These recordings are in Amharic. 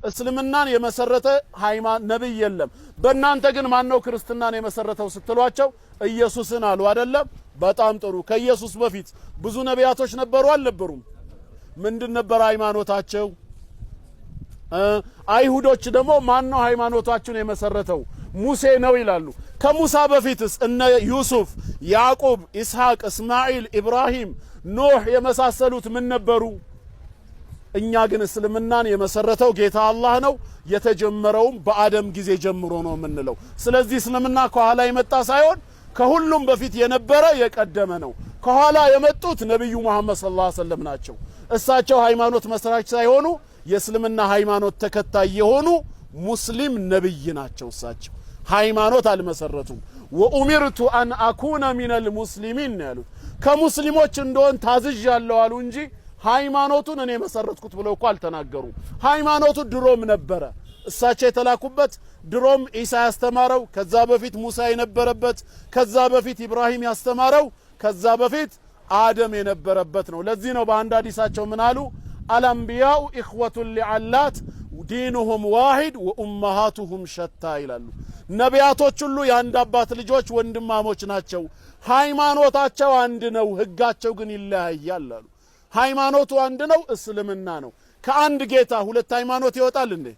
እስልምናን የመሰረተ ሃይማኖት ነብይ የለም በእናንተ ግን ማን ነው ክርስትናን የመሰረተው ስትሏቸው ኢየሱስን አሉ አይደለም በጣም ጥሩ ከኢየሱስ በፊት ብዙ ነቢያቶች ነበሩ አልነበሩም ምንድን ነበር ሃይማኖታቸው አይሁዶች ደግሞ ማን ነው ሃይማኖታቸውን የመሰረተው ሙሴ ነው ይላሉ ከሙሳ በፊትስ እነ ዩሱፍ ያዕቆብ ኢስሐቅ እስማኤል ኢብራሂም ኖህ የመሳሰሉት ምን ነበሩ እኛ ግን እስልምናን የመሰረተው ጌታ አላህ ነው የተጀመረው በአደም ጊዜ ጀምሮ ነው ምንለው ስለዚህ እስልምና ከኋላ የመጣ ሳይሆን ከሁሉም በፊት የነበረ የቀደመ ነው ከኋላ የመጡት ነብዩ መሐመድ ሰለላሁ ዐለይሂ ወሰለም ናቸው እሳቸው ሃይማኖት መስራች ሳይሆኑ የእስልምና ሃይማኖት ተከታይ የሆኑ ሙስሊም ነብይ ናቸው እሳቸው ሃይማኖት አልመሰረቱም ወኡሚርቱ አን አኩነ ሚነል ሙስሊሚን ያሉት ከሙስሊሞች እንደሆን ታዝዣለሁ አሉ እንጂ ሃይማኖቱን እኔ መሰረትኩት ብለው እኮ አልተናገሩ ሃይማኖቱ ድሮም ነበረ እሳቸው የተላኩበት ድሮም ኢሳ ያስተማረው ከዛ በፊት ሙሳ የነበረበት ከዛ በፊት ኢብራሂም ያስተማረው ከዛ በፊት አደም የነበረበት ነው ለዚህ ነው በአንድ ሐዲሳቸው ምን አሉ አልአንቢያኡ ኢኽወቱን ሊዓላት ዲኑሁም ዋሂድ ወኡመሃቱሁም ሸታ ይላሉ ነቢያቶች ሁሉ የአንድ አባት ልጆች ወንድማሞች ናቸው ሃይማኖታቸው አንድ ነው ህጋቸው ግን ይለያያል አሉ ሃይማኖቱ አንድ ነው እስልምና ነው ከአንድ ጌታ ሁለት ሃይማኖት ይወጣል እንዴ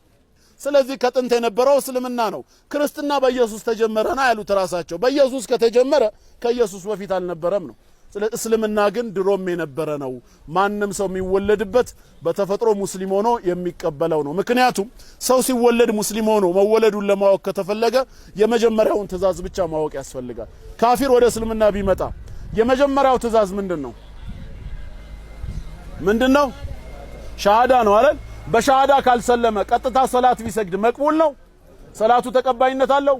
ስለዚህ ከጥንት የነበረው እስልምና ነው ክርስትና በኢየሱስ ተጀመረና ያሉት ራሳቸው በኢየሱስ ከተጀመረ ከኢየሱስ በፊት አልነበረም ነው ስለዚህ እስልምና ግን ድሮም የነበረ ነው ማንንም ሰው የሚወለድበት በተፈጥሮ ሙስሊም ሆኖ የሚቀበለው ነው ምክንያቱም ሰው ሲወለድ ሙስሊም ሆኖ መወለዱን ለማወቅ ከተፈለገ የመጀመሪያውን ትእዛዝ ብቻ ማወቅ ያስፈልጋል ካፊር ወደ እስልምና ቢመጣ የመጀመሪያው ትእዛዝ ምንድነው ሻሃዳ ነው አይደል በሻሃዳ ካልሰለመ ቀጥታ ሰላት ቢሰግድ መቅቡል ነው ሰላቱ ተቀባይነት አለው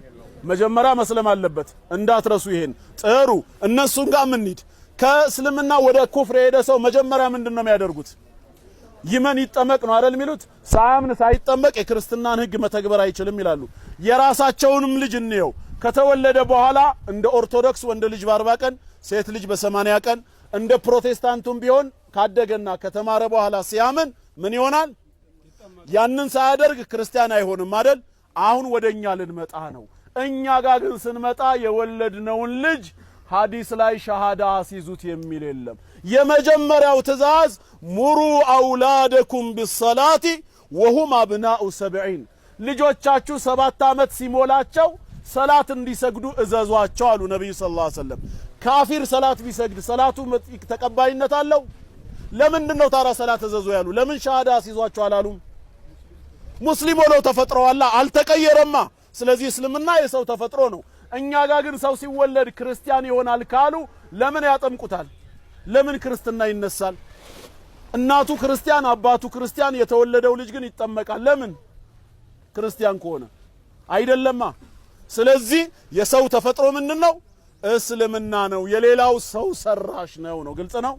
መጀመሪያ መስለም አለበት እንዳትረሱ ይሄን ጥሩ እነሱን ጋር ምን ይድ ከእስልምና ወደ ኩፍር የሄደ ሰው መጀመሪያ ምንድነው የሚያደርጉት ይመን ይጠመቅ ነው አይደል የሚሉት ሳያምን ሳይጠመቅ የክርስትናን ህግ መተግበር አይችልም ይላሉ የራሳቸውንም ልጅ እንየው ከተወለደ በኋላ እንደ ኦርቶዶክስ ወንድ ልጅ በ40 ቀን ሴት ልጅ በ80 ቀን እንደ ፕሮቴስታንቱም ቢሆን ካደገና ከተማረ በኋላ ሲያምን ምን ይሆናል ያንን ሳያደርግ ክርስቲያን አይሆንም አይደል አሁን ወደኛ ልንመጣ ነው እኛ ጋር ግን ስንመጣ የወለድነውን ልጅ ሐዲስ ላይ ሻሃዳ አስይዙት የሚል የለም የመጀመሪያው ትእዛዝ ሙሩ አውላደኩም ቢሰላቲ ወሁም አብናኡ 70 ልጆቻችሁ 7 አመት ሲሞላቸው ሰላት እንዲሰግዱ እዘዟቸው አሉ ነብዩ ሰለላሁ ዐለይሂ ወሰለም ካፊር ሰላት ቢሰግድ ሰላቱ ተቀባይነት አለው ለምንድነው ታራ ሰላት እዘዙ ያሉ ለምን ሻሃዳ አስይዟቸው አላሉም ሙስሊም ሆነው ተፈጥረዋል አልተቀየረማ ስለዚህ እስልምና የሰው ተፈጥሮ ነው እኛ ጋር ግን ሰው ሲወለድ ክርስቲያን ይሆናል ካሉ ለምን ያጠምቁታል ለምን ክርስትና ይነሳል እናቱ ክርስቲያን አባቱ ክርስቲያን የተወለደው ልጅ ግን ይጠመቃል ለምን ክርስቲያን ከሆነ አይደለማ ስለዚህ የሰው ተፈጥሮ ምንድነው እስልምና ነው የሌላው ሰው ሰራሽ ነው ግልጽ ነው